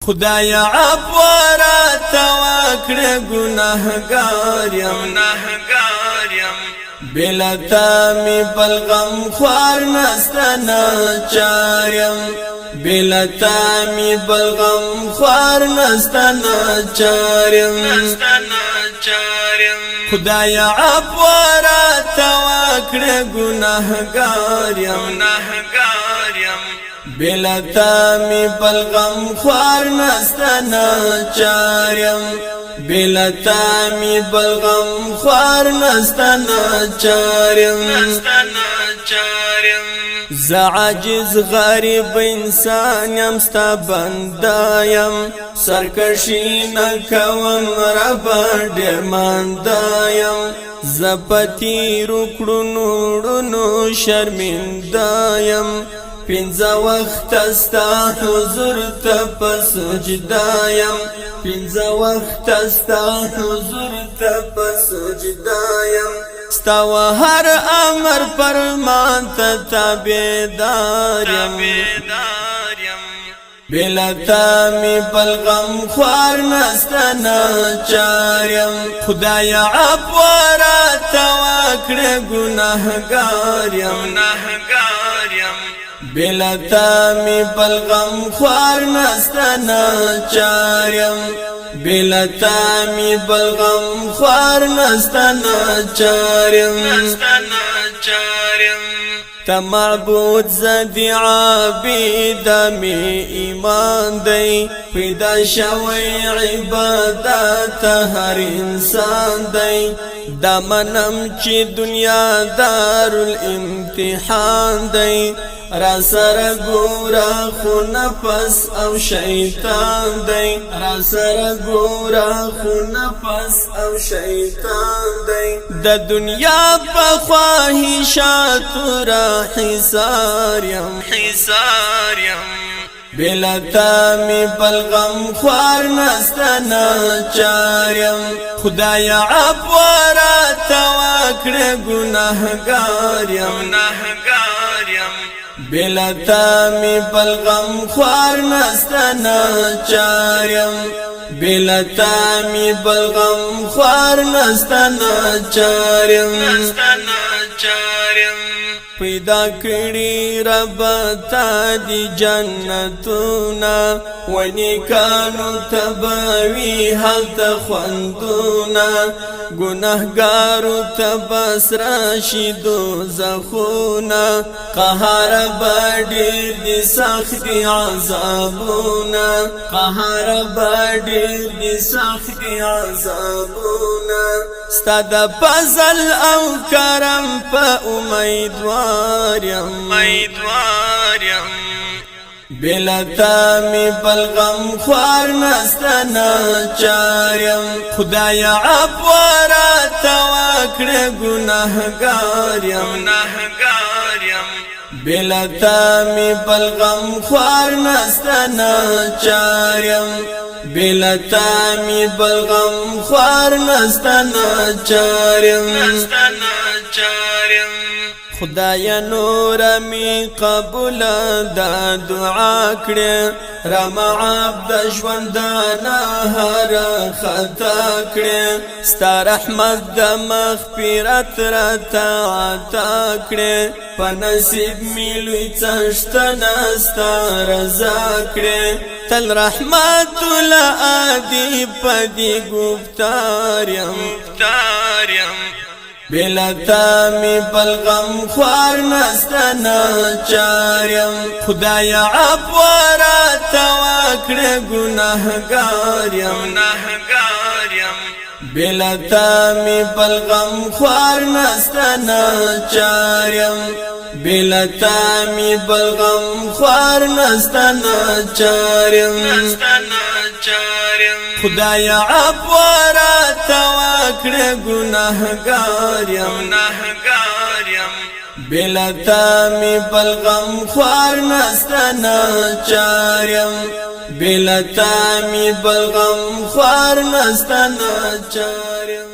خدایا عفو راته وکړه ګناهګار یم بلا تا می بل غم خوار نسته ناچار یم بلا تا می بل غم خوار نسته ناچار یم خدایا عفو راته وکړه ګناهګار یم بلا تا می بل غم خوار نسته ناچار یم بلا تا می بل غم خوار نسته ناچار یم ز عاجز غریب انسان یم ستا بنده یم سرکشي نه کوم ربه ډېر مانده یم زه په تېرو کړنو ړنو شرمنده یم پنځه وخته ستا حضور ته په سجده یم پنځه وخته ستا حضور ته په سجده یم ستا و هر امر فرمان ته تابعدار یم بلا تا می بل غم خوار نسته ناچار یم خدایا عفو راته وکړه ګناهګار یم بلا تا می بل غم خوار نسته ناچار یم بلا تا می بل غم خوار نسته ناچار یم تا معبود زدی عابد می ایمان دی پیدا شوی عبادت هر انسان دی دا منم چی دنیا دار الامتحان دی را سره ګورا خو نفس او شیطان دی را سره ګورا خو نفس او شیطان دی د دنیا په خواهشاتو را حصار یم بلا تا می بل غم خوار نسته ناچار یم خدایا عفو راته وکړه ګناهګار یم بلا تا می بل غم خوار نسته ناچار یم بلا تا می بل غم خوار نسته ناچار یم پیدا کړی رب تا دی جنتونا ونیکانو تباوی حالت خوندونا گناهگارو تبس راشدو زخونا قهار باډیر دی سختی عذابونا قهار باډیر دی سختی عذابونا ستا د فضل او کرم په امیدوار یم بلا تا می بل غم خوار نسته ناچار یم خدایا عفو راته وکړه ګناهګار یم بلا تا می بل غم خوار نسته ناچار یم بلا تا می بل غم خوار نسته ناچار یم خدایا نور می قبول دا دعا کړه رما عبد ژوندانا هر خطا کړه ستا رحمت د مغفرت را عطا کړه په نصیب می لوی څشتنه ستا رضا کړه تل رحمت الادی پدی گفتار یم بلا تا می بل غم خوار نسته ناچار یم خدایا عفو راته وکړه ګناهګار یم بلا تا می بل غم خوار نسته ناچار یم بلا تا می بل غم خوار نسته ناچار یم خدایا عفو راته وکړه ګناهګار یم بلا تا می بل غم خوار نسته ناچار یم بلا تا می بل غم خوار نسته ناچار یم